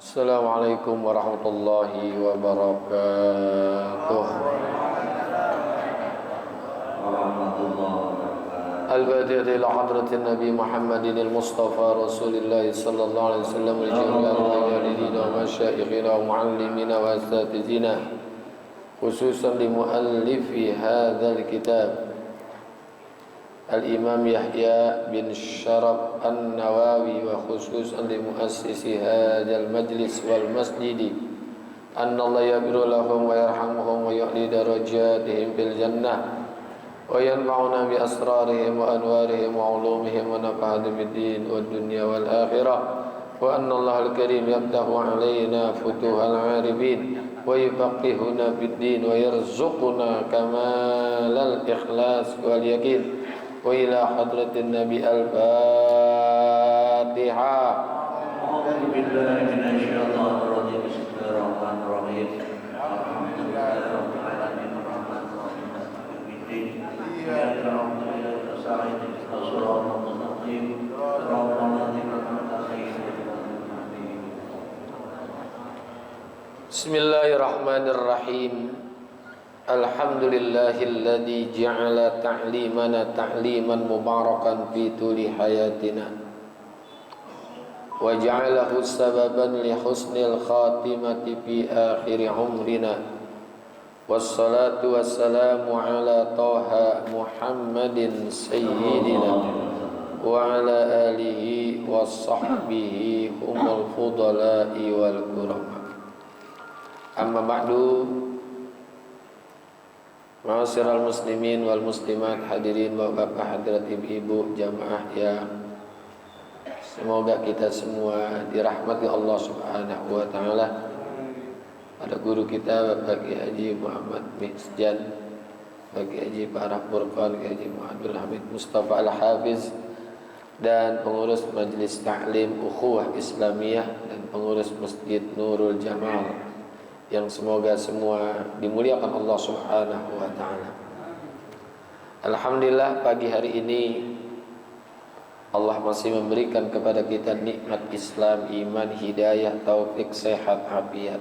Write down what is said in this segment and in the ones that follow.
Assalamualaikum warahmatullahi wabarakatuh. Al-Fatihah ila hadratin Nabi Muhammadin al-Mustafa Rasulillah sallallahu alaihi wasallam al-jami'an wa walidina wa masyayikhina wa muallimina wa asatizina khususan li muallifi hadzal kitab Al-Imam Yahya bin Sharaf An-Nawawi wa khususan li muassisi hadzal majlis wal masjidi anna Allah yaghfiru lahum wa yarhamuhum wa yu'li darajatihim fil jannah wa yanfa'una bi asrarihim wa anwarihim wa ulumihim wa nafa'ana bid din wad dunya wal akhirah wa anna Allah al-karim yaftahu alaina futuhal arifin wa yufaqihuna bid din wa yarzuquna kamalal ikhlas wal yaqin wa ila hadratin nabi al-Fatihah. A'udzu billahi minasyaitonir rajim. Bismillahirrahmanirrahim. Alhamdulillahirabbil alamin arrahmanir rahim maliki yaumiddin. Iyyaka na'budu wa iyyaka nasta'in ihdinas siratal mustaqim. Siratal ladzina an'amta 'alaihim. Bismillahirrahmanirrahim. Alhamdulillahilladzi ja'ala ta'limana ta'liman mubarakan fi tuli hayatina wa ja'alahu sababan li husnil khatimati fi akhir umrina wassalatu wassalamu ala taha Muhammadin sayyidina wa ala alihi wa sahbihi humul fudala'i wal kurama. Amma ba'du. Ma'asyiral muslimin wal muslimat, hadirin bapak-bapak, hadirat ibu-ibu jamaah yang semoga kita semua dirahmati Allah Subhanahu wa taala. Pada guru kita Bapak Kiai Haji Muhammad Misjan, Bapak Kiai Haji Farah Furqan, Kiai Haji Muhammad Hamid Mustafa Al-Hafiz, dan pengurus Majelis Ta'lim Ukhuwah Islamiyah dan pengurus Masjid Nurul Jamal, yang semoga semua dimuliakan Allah Subhanahu wa taala. Alhamdulillah, pagi hari ini Allah masih memberikan kepada kita nikmat Islam, iman, hidayah, taufik, sehat, afiat,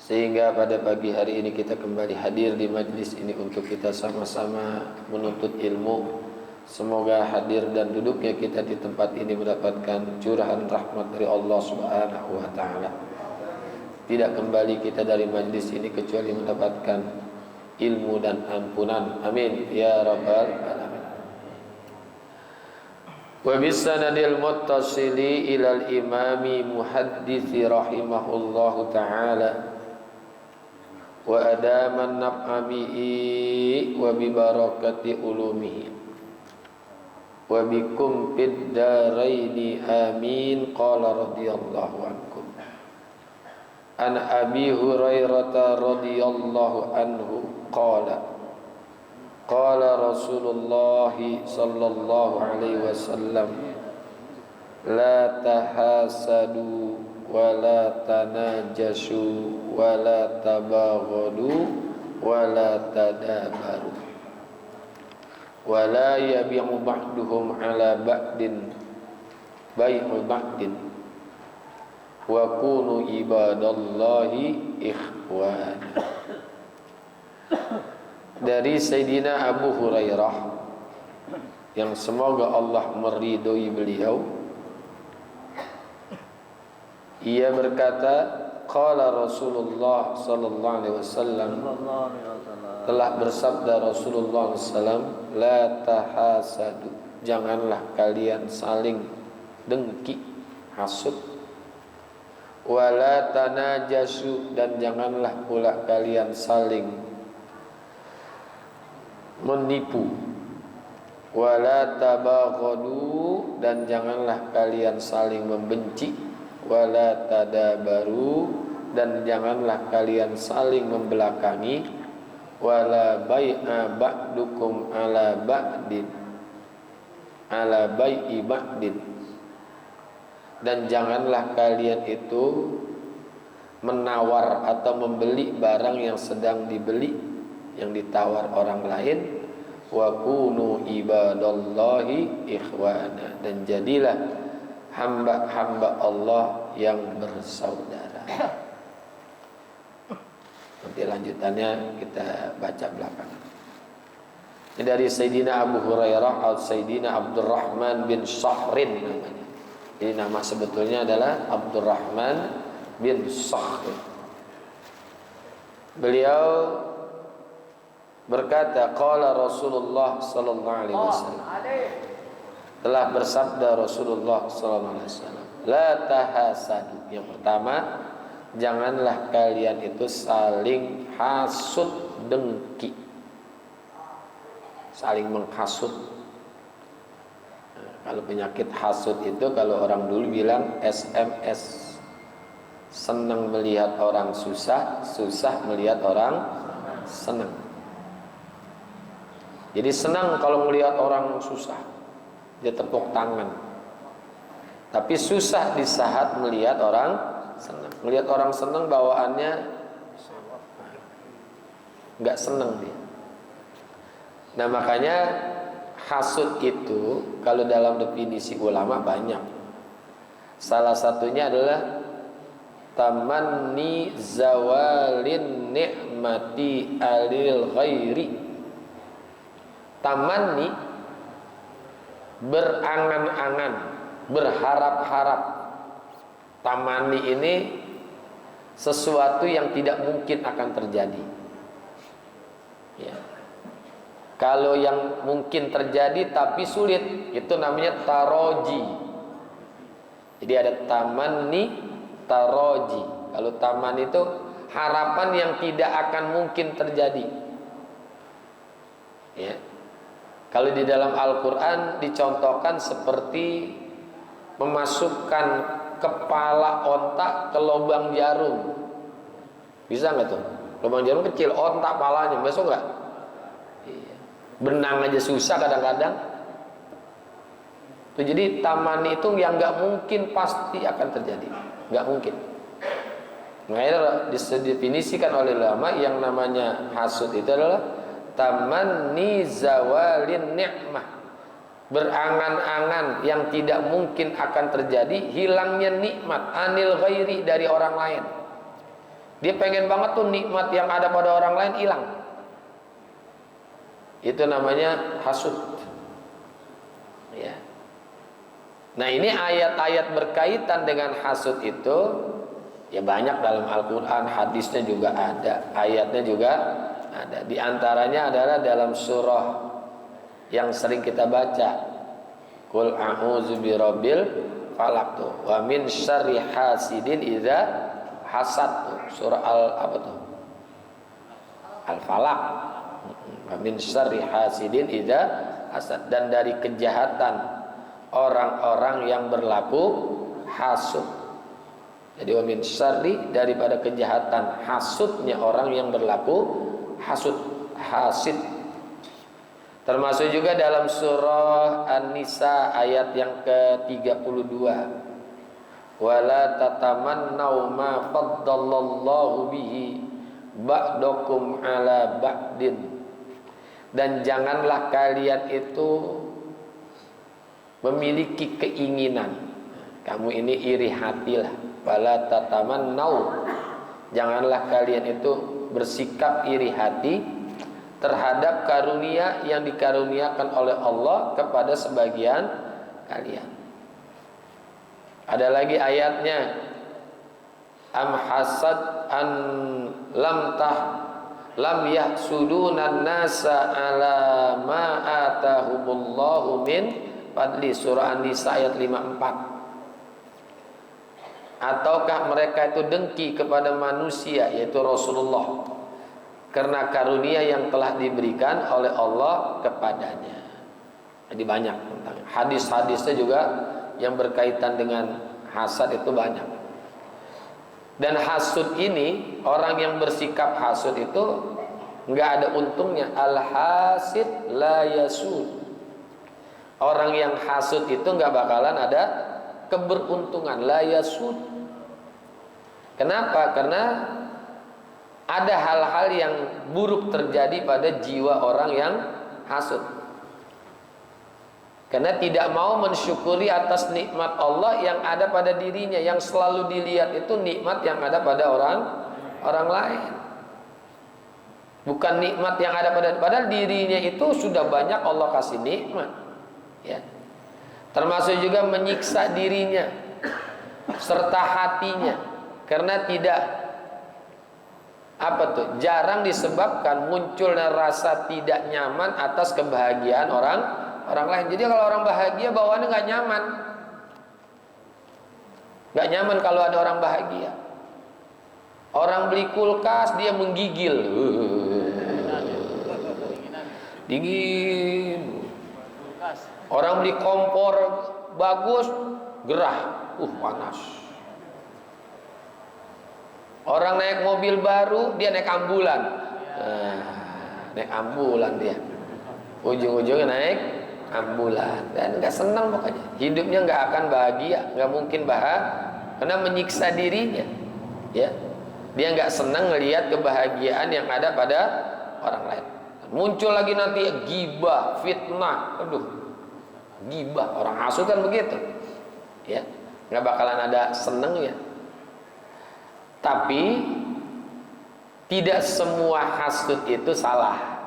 sehingga pada pagi hari ini kita kembali hadir di majlis ini untuk kita sama-sama menuntut ilmu. Semoga hadir dan duduknya kita di tempat ini mendapatkan curahan rahmat dari Allah Subhanahu wa taala. Tidak kembali kita dari majlis ini kecuali mendapatkan ilmu dan ampunan. Amin ya rabbal alamin. Wa bisanadil muttasili ilal imami muhaddisi rahimahullahu ta'ala wa adaman naf'amihi wa bibarakati ulumihi wa bikum fid daraini amin. Qala radhiyallahu ankum an Abi Hurairah radhiyallahu anhu qala qala Rasulullah sallallahu alaihi wasallam la tahasadu wa la tanajasu wa la tabaghadu wa la tadabaru wa la yabi'u ba'duhum ala ba'din bai'u ba'din wa kunu ibadallahi ikhwana. Dari Sayyidina Abu Hurairah, yang semoga Allah meridhoi beliau, ia berkata, qala Rasulullah sallallahu alaihi wasallam, telah bersabda Rasulullah sallallahu, la tahasadu, janganlah kalian saling dengki, hasud, wala tanajasu, dan janganlah pula kalian saling menipu, wala tabaghadu, dan janganlah kalian saling membenci, wala tadabaru, dan janganlah kalian saling membelakangi, wala bai'a ba'dukum ala ba'din ala bai'i ba'din, dan janganlah kalian itu menawar atau membeli barang yang sedang dibeli, yang ditawar orang lain. Wa kunu ibadallahi ikhwana, dan jadilah hamba-hamba Allah yang bersaudara. Nanti lanjutannya kita baca belakangan. Ini dari Sayyidina Abu Hurairah atau Sayyidina Abdurrahman bin Sakhrin namanya. Jadi nama sebetulnya adalah Abdurrahman bin Sakhrin. Beliau berkata, qala Rasulullah sallallahu alaihi wasallam. Telah bersabda Rasulullah sallallahu alaihi wasallam, la tahasadu. Yang pertama, janganlah kalian itu saling hasud dengki. Saling menghasut. Nah, kalau penyakit hasut itu kalau orang dulu bilang SMS. Senang melihat orang susah, susah melihat orang senang. Jadi senang kalau melihat orang susah, dia tepuk tangan. Tapi susah di saat melihat orang senang. Melihat orang senang bawaannya nggak senang dia. Nah makanya hasud itu kalau dalam definisi ulama banyak. Salah satunya adalah tamanni zawalin ni'mati alil ghairi. Tamanni berangan-angan, berharap-harap. Tamanni ini sesuatu yang tidak mungkin akan terjadi. Ya. Kalau yang mungkin terjadi tapi sulit, itu namanya taroji. Jadi ada tamanni, taroji. Kalau taman itu harapan yang tidak akan mungkin terjadi. Ya. Kalau di dalam Al-Quran dicontohkan seperti memasukkan kepala ontak ke lubang jarum. Bisa nggak tuh? Lubang jarum kecil, ontak palanya, masuk nggak? Benang aja susah kadang-kadang. Jadi taman itu yang nggak mungkin pasti akan terjadi, nggak mungkin. Makanya didefinisikan oleh ulama yang namanya hasud itu adalah tamanni zawalin ni'mah, berangan-angan yang tidak mungkin akan terjadi, hilangnya nikmat anil ghairi dari orang lain. Dia pengen banget tuh nikmat yang ada pada orang lain hilang. Itu namanya hasud. Ya. Nah ini ayat-ayat berkaitan dengan hasud itu ya banyak dalam Al-Quran, hadisnya juga ada, ayatnya juga ada. Di antaranya adalah dalam surah yang sering kita baca, Qul a'udzu birabbil falaq tuh, wa min syarri hasidin idza hasad tuh. Surah apa tuh? Al-Falaq. Wa min syarri hasidin idza hasad, dan dari kejahatan orang-orang yang berlaku hasud. Jadi wa min syarri, daripada kejahatan hasudnya orang yang berlaku hasud, hasid. Termasuk juga dalam surah An-Nisa ayat yang ke-32. Wala tatamannau ma faddallallahu bihi ba'dakum ala ba'din. Dan janganlah kalian itu memiliki keinginan, kamu ini iri hatilah. Wala tatamannau, janganlah kalian itu bersikap iri hati terhadap karunia yang dikaruniakan oleh Allah kepada sebagian kalian. Ada lagi ayatnya, am hasad an lam yahsudunan nasa ala ma atahumullahu min fadli. Surah An-Nisa ayat 54. Ataukah mereka itu dengki kepada manusia, yaitu Rasulullah, karena karunia yang telah diberikan oleh Allah kepadanya. Jadi banyak tentang hadis-hadisnya juga yang berkaitan dengan hasad itu banyak. Dan hasud ini, orang yang bersikap hasud itu nggak ada untungnya. Al-hasid la yasud. Orang yang hasud itu nggak bakalan ada keberuntungan, la yasud. Kenapa? Karena ada hal-hal yang buruk terjadi pada jiwa orang yang hasud. Karena tidak mau mensyukuri atas nikmat Allah yang ada pada dirinya. Yang selalu dilihat itu nikmat yang ada pada orang lain, bukan nikmat yang ada padahal dirinya itu sudah banyak Allah kasih nikmat, ya. Termasuk juga menyiksa dirinya serta hatinya, karena tidak jarang disebabkan munculnya rasa tidak nyaman atas kebahagiaan orang lain. Jadi kalau orang bahagia bawaannya nggak nyaman kalau ada orang bahagia. Orang beli kulkas dia menggigil, dingin. Orang beli kompor bagus, gerah, panas. Orang naik mobil baru, dia naik ambulan, naik ambulan dia. Ujung-ujungnya naik ambulan dan nggak senang pokoknya. Hidupnya nggak akan bahagia, nggak mungkin bahagia, karena menyiksa dirinya, ya. Dia nggak senang melihat kebahagiaan yang ada pada orang lain. Muncul lagi nanti ghibah, fitnah, ghibah, orang hasud kan begitu, ya, nggak bakalan ada senengnya. Tapi tidak semua hasud itu salah.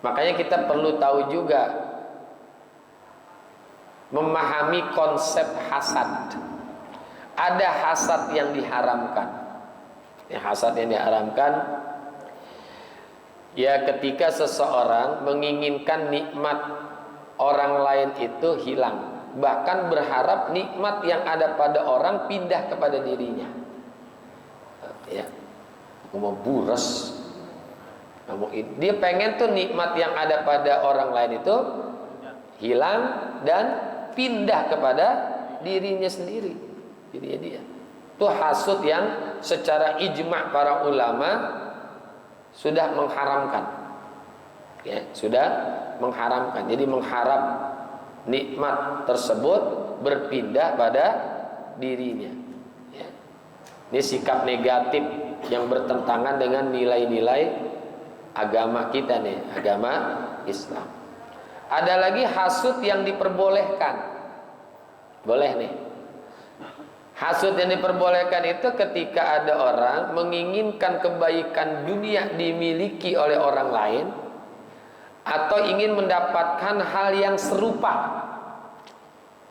Makanya kita perlu tahu juga memahami konsep hasad. Ada hasad yang diharamkan. Hasad yang diharamkan, ya, ketika seseorang menginginkan nikmat orang lain itu hilang, bahkan berharap nikmat yang ada pada orang pindah kepada dirinya. Ya, mau buras, dia pengen tuh nikmat yang ada pada orang lain itu hilang dan pindah kepada dirinya sendiri, dirinya dia. Itu hasud yang secara ijma' para ulama sudah mengharamkan, ya, sudah mengharamkan. Jadi mengharap nikmat tersebut berpindah pada dirinya, ya. Ini sikap negatif yang bertentangan dengan nilai-nilai agama kita nih, agama Islam. Ada lagi hasud yang diperbolehkan, boleh nih. Hasud yang diperbolehkan itu ketika ada orang menginginkan kebaikan dunia dimiliki oleh orang lain, atau ingin mendapatkan hal yang serupa,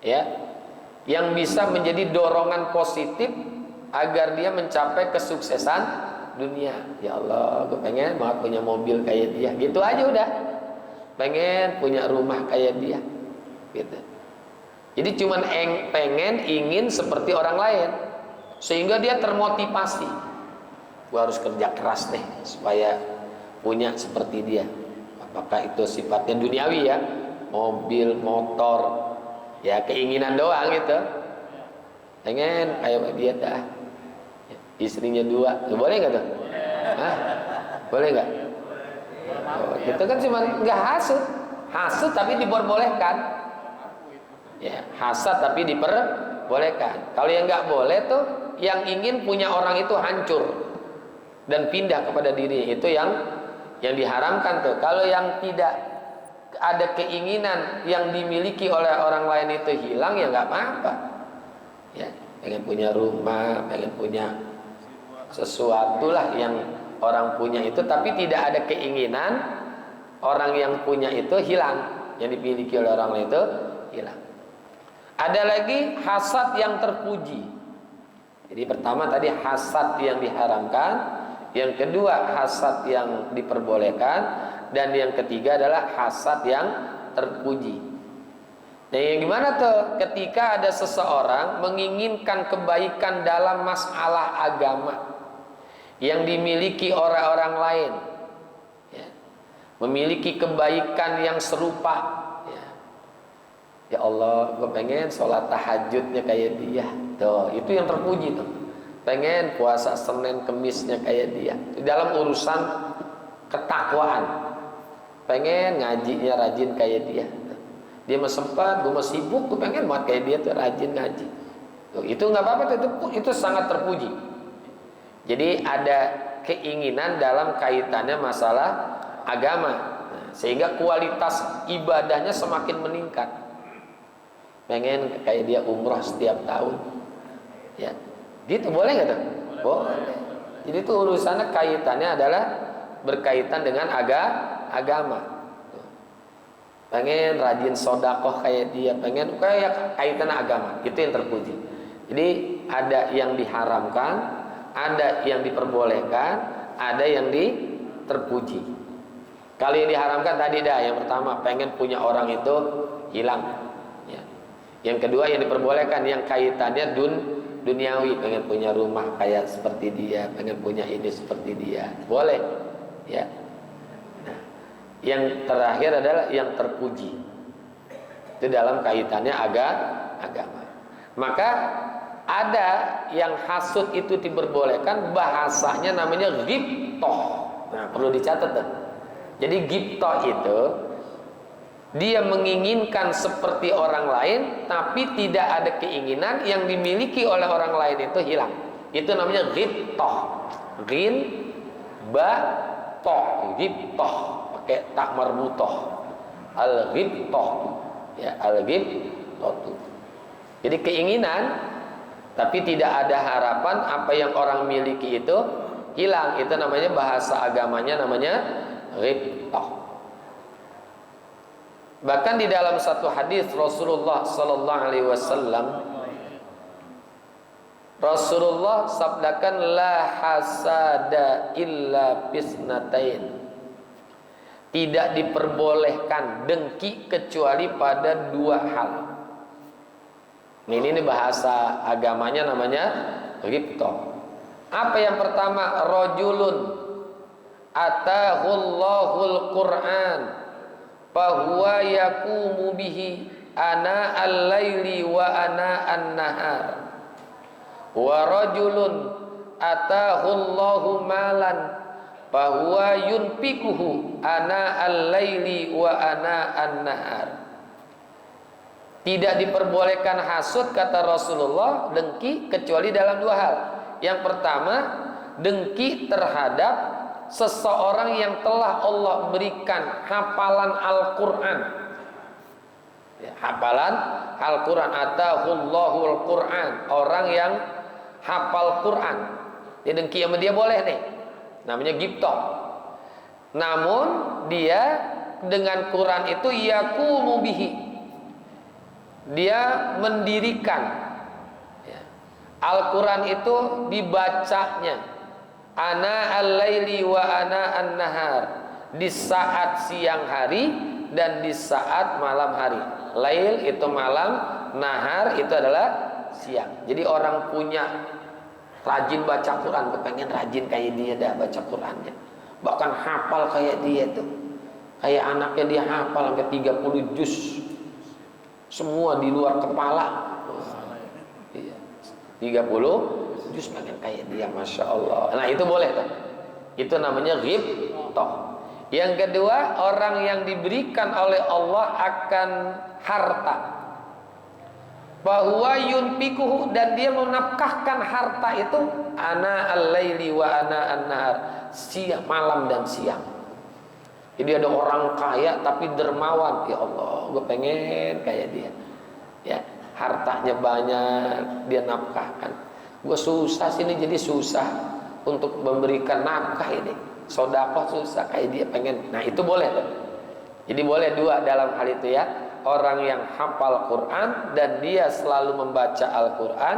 ya, yang bisa menjadi dorongan positif agar dia mencapai kesuksesan dunia. Ya Allah, gue pengen banget punya mobil kayak dia, gitu aja udah. Pengen punya rumah kayak dia, gitu. Jadi cuman pengen, ingin seperti orang lain, sehingga dia termotivasi. Gua harus kerja keras nih supaya punya seperti dia. Apakah itu sifatnya duniawi, ya, mobil, motor, ya, keinginan doang gitu. Pengen kayak dia dah, istrinya 2, boleh nggak tuh? Hah? Boleh nggak? Oh, itu kan cuman nggak hasud tapi diperbolehkan. Ya, hasad tapi diperbolehkan. Kalau yang nggak boleh tuh, yang ingin punya orang itu hancur dan pindah kepada dirinya, itu yang diharamkan tuh. Kalau yang tidak ada keinginan yang dimiliki oleh orang lain itu hilang, ya nggak apa-apa. Ya, pengen punya rumah, pengen punya sesuatu lah yang orang punya itu, tapi tidak ada keinginan orang yang punya itu hilang, yang dimiliki oleh orang lain itu hilang. Ada lagi hasad yang terpuji. Jadi pertama tadi hasad yang diharamkan, yang kedua hasad yang diperbolehkan, dan yang ketiga adalah hasad yang terpuji. Nah, yang gimana tuh? Ketika ada seseorang menginginkan kebaikan dalam masalah agama yang dimiliki orang-orang lain, ya, memiliki kebaikan yang serupa. Ya Allah, gue pengen sholat tahajudnya kayak dia. Tuh, itu yang terpuji tuh. Pengen puasa Senin Kemisnya kayak dia. Dalam urusan ketakwaan, pengen ngajinya rajin kayak dia. Dia mah sempat, gue mah sibuk, gue pengen banget kayak dia tuh rajin ngaji. Tuh, itu nggak apa-apa tuh, itu sangat terpuji. Jadi ada keinginan dalam kaitannya masalah agama. Nah, sehingga kualitas ibadahnya semakin meningkat. Pengen kayak dia umroh setiap tahun, ya, gitu boleh nggak tuh? Boleh. Jadi itu urusannya kaitannya adalah berkaitan dengan agama. Pengen rajin sodakoh kayak dia, pengen kayak kaitannya agama, itu yang terpuji. Jadi ada yang diharamkan, ada yang diperbolehkan, ada yang terpuji. Kalau yang diharamkan tadi dah, yang pertama pengen punya orang itu hilang, ya. Yang kedua yang diperbolehkan yang kaitannya duniawi, pengen punya rumah kayak seperti dia, pengen punya ini seperti dia, boleh, ya. Nah, yang terakhir adalah yang terpuji, itu dalam kaitannya agama. Maka ada yang hasud itu diperbolehkan, bahasanya namanya ghibtoh. Nah, perlu dicatat tuh. Jadi ghibtoh itu dia menginginkan seperti orang lain, tapi tidak ada keinginan yang dimiliki oleh orang lain itu hilang. Itu namanya ghibtoh. Ghin, ba, toh, ghibtoh. Pakai tak marbutoh. Al-ghibtoh. Ya, al-ghibtoh. Jadi keinginan, tapi tidak ada harapan apa yang orang miliki itu hilang. Itu namanya bahasa agamanya namanya ghibtoh. Bahkan di dalam satu hadis Rasulullah sallallahu alaihi wasallam, Rasulullah sabdakan la hasada illa bisnatain. Tidak diperbolehkan dengki kecuali pada dua hal. Ini bahasa agamanya namanya ghibtoh. Apa yang pertama? Rajulun atahullahul Qur'an fahuwa yaqumu bihi ana al-laili wa ana an-nahar. Wa rajulun atahullahu malan fahuwa yunfikuhu ana al-laili wa ana an-nahar. Tidak diperbolehkan hasud kata Rasulullah, dengki, kecuali dalam dua hal. Yang pertama, dengki terhadap seseorang yang telah Allah berikan hafalan Al-Quran, ya, hafalan Al-Quran, atahullahul Quran, orang yang hafal Quran, dia dengki sama dia boleh nih, namanya ghibtoh. Namun dia dengan Quran itu yaqumu bihi, dia mendirikan, ya, Al-Quran itu dibacanya ana al-laili wa ana an-nahar, di saat siang hari dan di saat malam hari. Lail itu malam, nahar itu adalah siang. Jadi orang punya rajin baca Quran, pengen rajin kayak dia dah baca Qurannya, bahkan hafal kayak dia tuh, kayak anaknya dia hafal sampai 30 juz semua di luar kepala. Iya, 30 juz pengen kayak dia, masya Allah. Nah itu boleh tuh. Itu namanya ghibtoh. Yang kedua, orang yang diberikan oleh Allah akan harta, bahwa yunfikuhu, dan dia menafkahkan harta itu ana al-laili wa ana an-nahar, siang, malam dan siang. Jadi ada orang kaya tapi dermawan, ya Allah, gue pengen kayak dia, ya, hartanya banyak, dia nafkahkan. Gue susah sini, jadi susah untuk memberikan nafkah ini, sedekah susah kayak dia pengen. Nah itu boleh tuh. Jadi boleh dua dalam hal itu, ya. Orang yang hafal Quran dan dia selalu membaca Al-Quran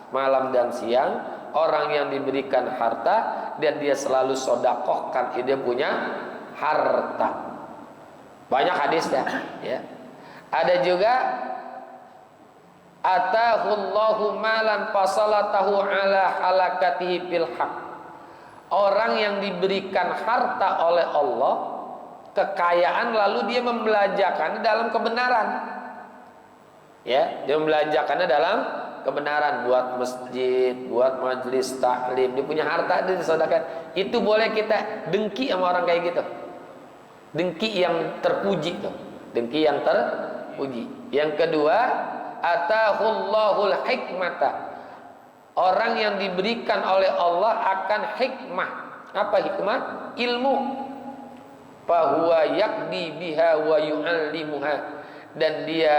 malam dan siang, orang yang diberikan harta dan dia selalu sedekahkan, dia punya harta. Banyak hadisnya, ya. Ada juga atahullahu malan fasalatahu ala halakatihi fil haq. Orang yang diberikan harta oleh Allah, kekayaan, lalu dia membelanjakannya dalam kebenaran, ya, dia membelanjakannya dalam kebenaran, buat masjid, buat majelis taklim, dia punya harta, dia disedekahkan. Itu boleh kita dengki sama orang kayak gitu, dengki yang terpuji tuh, dengki yang terpuji. Yang kedua, atahullahul hikmata, orang yang diberikan oleh Allah akan hikmah. Apa hikmah? Ilmu. fahuwa yakdi biha wa yu'allimuha, dan dia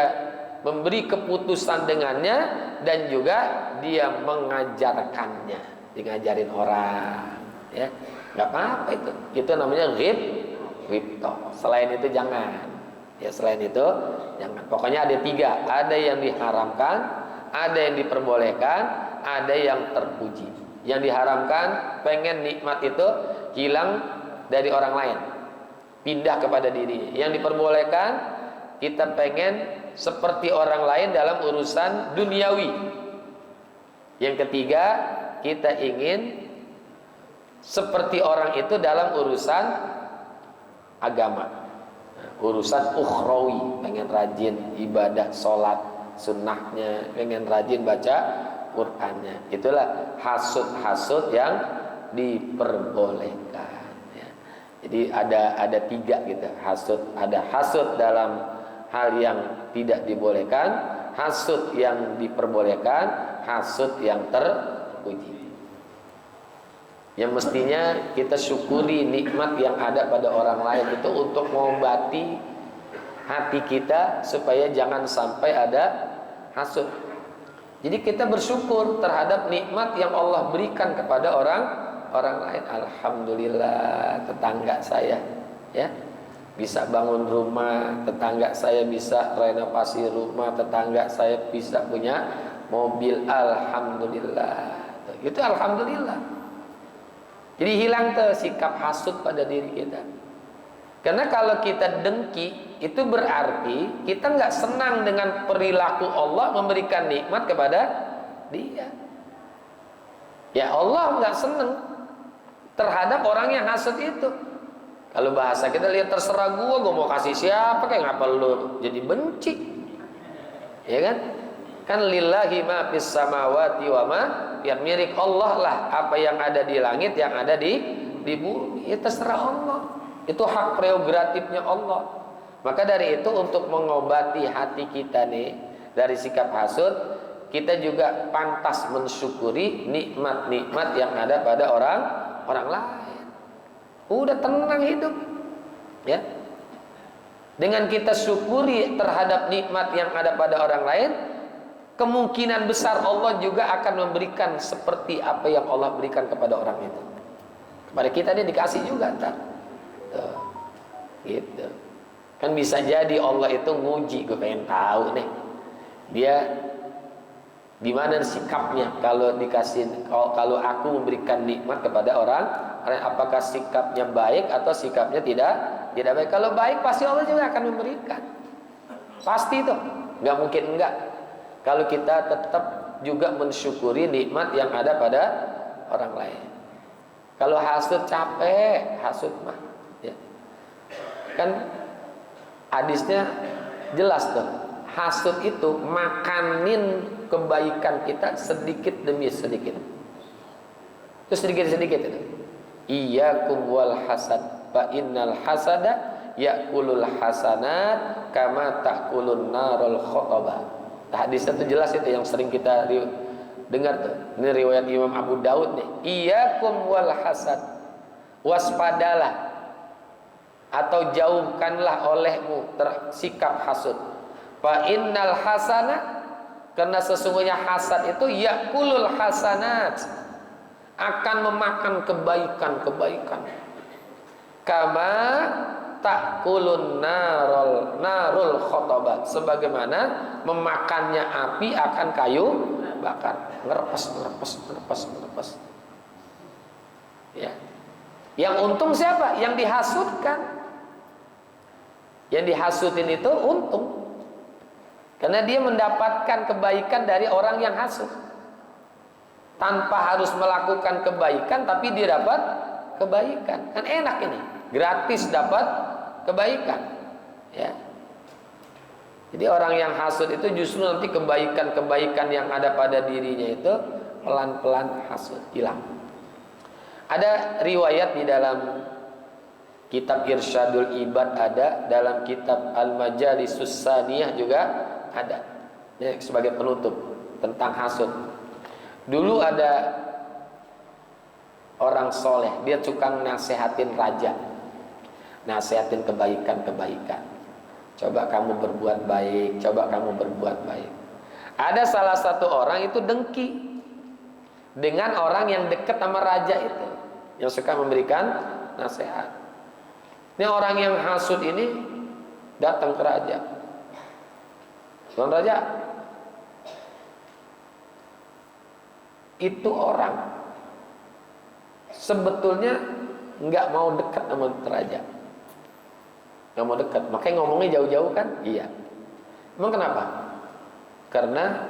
memberi keputusan dengannya dan juga dia mengajarkannya, ngajarin orang, ya. Nggak apa-apa itu namanya ghibto. Selain itu jangan, ya, selain itu jangan. Pokoknya ada 3, ada yang diharamkan, ada yang diperbolehkan, ada yang terpuji. Yang diharamkan, pengen nikmat itu hilang dari orang lain, pindah kepada dirinya. Yang diperbolehkan, kita pengen seperti orang lain dalam urusan duniawi. Yang ketiga, kita ingin seperti orang itu dalam urusan agama, urusan ukhrawi, pengen rajin ibadah sholat sunnahnya, pengen rajin baca Qur'annya. Itulah hasud-hasud yang diperbolehkan, ya. Jadi ada 3 gitu hasud. Ada hasud dalam hal yang tidak dibolehkan, hasud yang diperbolehkan, hasud yang terpuji. Yang mestinya kita syukuri nikmat yang ada pada orang lain itu untuk mengobati hati kita supaya jangan sampai ada hasud. Jadi kita bersyukur terhadap nikmat yang Allah berikan kepada orang lain. Alhamdulillah, tetangga saya, ya, bisa bangun rumah, tetangga saya bisa renovasi rumah, tetangga saya bisa punya mobil, alhamdulillah. Itu alhamdulillah. Jadi hilang tuh sikap hasud pada diri kita. Karena kalau kita dengki, itu berarti kita nggak senang dengan perilaku Allah memberikan nikmat kepada dia. Ya, Allah nggak senang terhadap orang yang hasud itu. Kalau bahasa kita lihat, terserah gue mau kasih siapa, kayak ngapa lu jadi benci, ya kan? Kan lillahi ma fis samawati wa ma, yang milik Allah lah apa yang ada di langit, yang ada di bumi. Ya terserah Allah. Itu hak prerogatifnya Allah. Maka dari itu, untuk mengobati hati kita nih dari sikap hasud, kita juga pantas mensyukuri nikmat-nikmat yang ada pada orang lain. Udah tenang hidup, ya. Dengan kita syukuri terhadap nikmat yang ada pada orang lain, kemungkinan besar Allah juga akan memberikan seperti apa yang Allah berikan kepada orang itu. Kepada kita dia dikasih juga, entar. Tuh. Gitu. Kan bisa jadi Allah itu nguji, gue pengen tahu nih, dia gimana sikapnya kalau kalau aku memberikan nikmat kepada orang, apakah sikapnya baik atau sikapnya tidak baik. Kalau baik pasti Allah juga akan memberikan, pasti itu, nggak mungkin enggak. Kalau kita tetap juga mensyukuri nikmat yang ada pada orang lain. Kalau hasud capek, hasud mah, ya. Kan hadisnya jelas tuh, hasud itu makanin kebaikan kita sedikit demi sedikit. Itu sedikit-sedikit itu. Iyyakum wal hasad, fa innal hasada ya'kulul hasanat kama ta'kulun narul khotabah. Hadisnya itu jelas, itu yang sering kita dengar tuh. Ini riwayat Imam Abu Daud nih. Iyyakum wal hasad, waspadalah atau jauhkanlah olehmu sikap hasud. Fa innal hasana, karena sesungguhnya hasad itu ya'kulul hasanat, akan memakan kebaikan-kebaikan. Kama ta'kulun narul khotabah, sebagaimana memakannya api akan kayu bakar, ngerepes. Ya. Yang untung siapa? Yang dihasutkan. Yang dihasutin itu untung, karena dia mendapatkan kebaikan dari orang yang hasut. Tanpa harus melakukan kebaikan, tapi dia dapat kebaikan. Kan enak ini, gratis dapat kebaikan, ya. Jadi orang yang hasut itu justru nanti kebaikan-kebaikan yang ada pada dirinya itu pelan-pelan hasut, hilang. Ada riwayat di dalam kitab Irsyadul Ibad, ada dalam kitab Al-Majalisus Saniyah juga ada, ya, sebagai penutup tentang hasud. Dulu ada orang soleh, dia tukang nasehatin raja. nasihatin kebaikan-kebaikan. Coba kamu berbuat baik, coba kamu berbuat baik. Ada salah satu orang itu dengki dengan orang yang dekat sama raja itu, yang suka memberikan nasihat. Ini orang yang hasud ini datang ke raja. Tuan raja, itu orang sebetulnya nggak mau dekat sama raja, nggak mau dekat, makanya ngomongnya jauh-jauh kan? Iya. Emang kenapa? Karena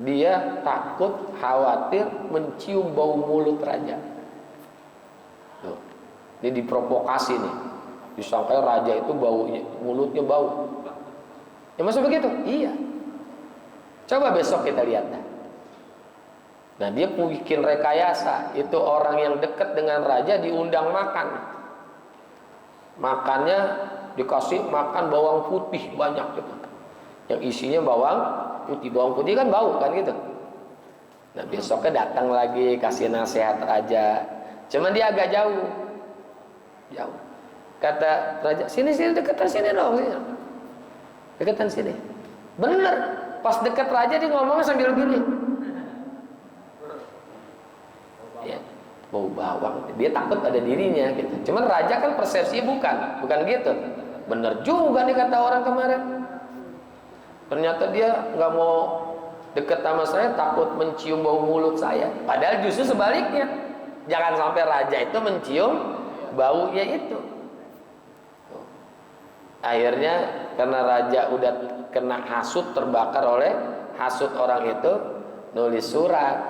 dia takut, khawatir mencium bau mulut raja. Tuh. Ini diprovokasi nih, disangka raja itu baunya, mulutnya bau. Ya masa begitu? Iya. Coba besok kita lihat dah. Nah dia bikin rekayasa. Itu orang yang dekat dengan raja diundang makan. Makannya dikasih makan bawang putih banyak gitu. Yang isinya bawang putih. Bawang putih kan bau kan gitu. Nah besoknya datang lagi kasih nasihat raja. Cuman dia agak jauh. Jauh. Kata raja, sini deketan sini dong, sini. Deketan sini. Bener. Pas deket raja dia ngomongnya sambil gini. Ya, bau bawang. Dia takut pada dirinya gitu. Cuman raja kan persepsinya bukan gitu. Bener juga nih kata orang kemarin. Ternyata dia nggak mau deket sama saya, takut mencium bau mulut saya. Padahal justru sebaliknya. Jangan sampai raja itu mencium baunya itu. Akhirnya karena raja udah kena hasut, terbakar oleh hasut orang itu, nulis surat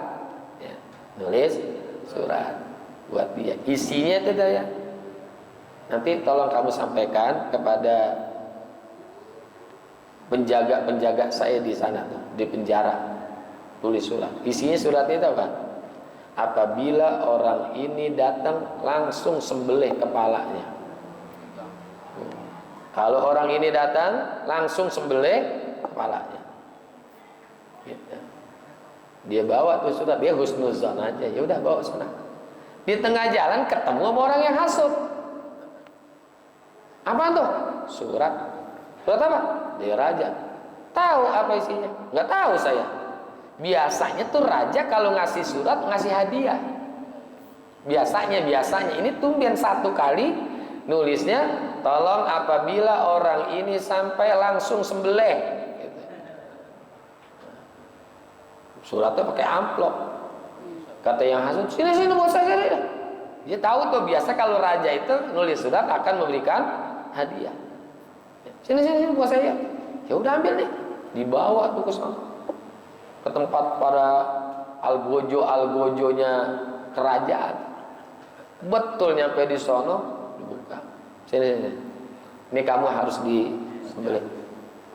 ya, nulis surat buat dia. Isinya itu ya, nanti tolong kamu sampaikan kepada penjaga saya di sana tuh, di penjara. Tulis surat. Isinya surat itu apa? Apabila orang ini datang, langsung sembelih kepalanya. Kalau orang ini datang, langsung sembelih kepalanya. Gitu. Dia bawa tuh surat, dia husnuzon aja. Ya udah bawa surat. Di tengah jalan ketemu sama orang yang hasut. Apa tuh? Surat. Surat apa? Dari raja. Tahu apa isinya? Nggak tahu saya. Biasanya tuh raja kalau ngasih surat ngasih hadiah. Biasanya ini tumben satu kali nulisnya, tolong apabila orang ini sampai langsung sembelih gitu. Suratnya pakai amplop. Kata yang hasut, sini buat saya sini. Dia tahu tuh biasa kalau raja itu nulis surat akan memberikan hadiah. Sini buat saya. Ya udah ambil nih. Dibawa tuh ke sana, ke tempat para algojo-algojonya kerajaan. Betul nyampe di sono, Sini. Ini kamu harus disembelih.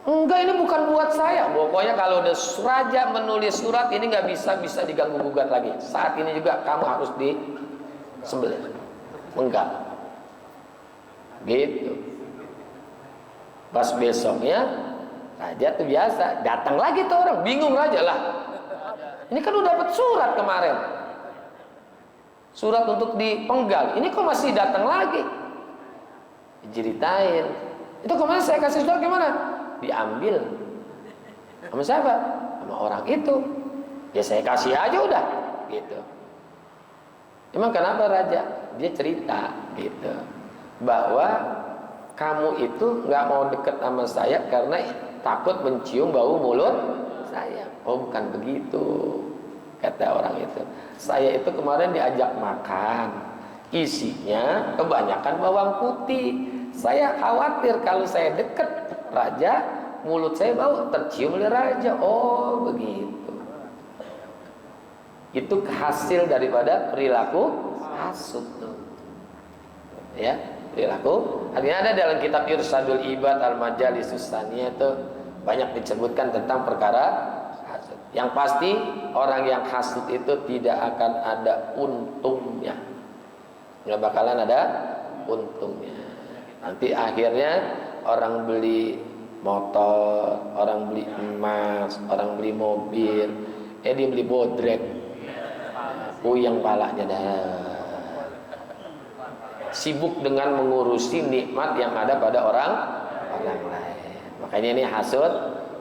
Enggak, ini bukan buat saya. Pokoknya kalau udah raja menulis surat ini nggak bisa diganggu gugat lagi. Saat ini juga kamu harus disembelih. Enggak. Gitu. Pas besoknya raja tuh biasa datang lagi tuh orang, bingung raja lah. Ini kan udah dapat surat kemarin. Surat untuk dipenggal. Ini kok masih datang lagi? Ceritain, itu kemarin saya kasih surat gimana? Diambil sama siapa? Sama orang itu. Ya saya kasih aja udah gitu. Emang kenapa raja? Dia cerita gitu, bahwa kamu itu nggak mau deket sama saya karena takut mencium bau mulut saya. Oh bukan begitu, kata orang itu. Saya itu kemarin diajak makan, isinya kebanyakan bawang putih. Saya khawatir kalau saya dekat raja, mulut saya bau, tercium oleh raja. Oh begitu. Itu hasil daripada perilaku hasud. Ya, perilaku. Artinya ada dalam kitab Irsadul Ibad Al-Majalisus Tsaniyah itu banyak disebutkan tentang perkara hasud. Yang pasti orang yang hasud itu tidak akan ada untungnya. Nggak bakalan ada untungnya. Nanti akhirnya orang beli motor, orang beli emas, orang beli mobil, dia beli bodrek, puyeng palanya dah. sibuk dengan mengurusi nikmat yang ada pada orang lain. Makanya ini hasud,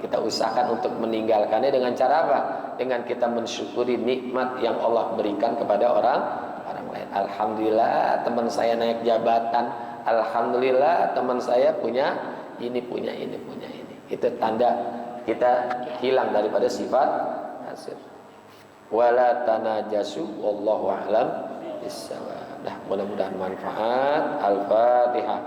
kita usahakan untuk meninggalkannya dengan cara apa? Dengan kita mensyukuri nikmat yang Allah berikan kepada orang lain. Alhamdulillah teman saya naik jabatan. Alhamdulillah teman saya punya ini. Itu tanda kita hilang daripada sifat hasud. Wala tanajasu wallahu a'lam bissawab. Nah, mudah-mudahan manfaat. Al-Fatihah.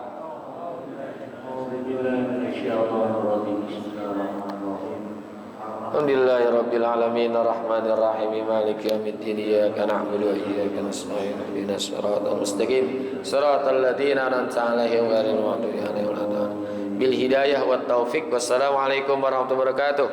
Alhamdulillahirabbil alamin arrahmanir rahim maliki yaumiddin iyyaka na'budu wa iyyaka nasta'in ihdinas siratal mustaqim siratal ladzina an'amta 'alaihim ghairil maghdubi 'alaihim waladdallin bil hidayah wat taufik. Wassalamu alaikum warahmatullahi wabarakatuh.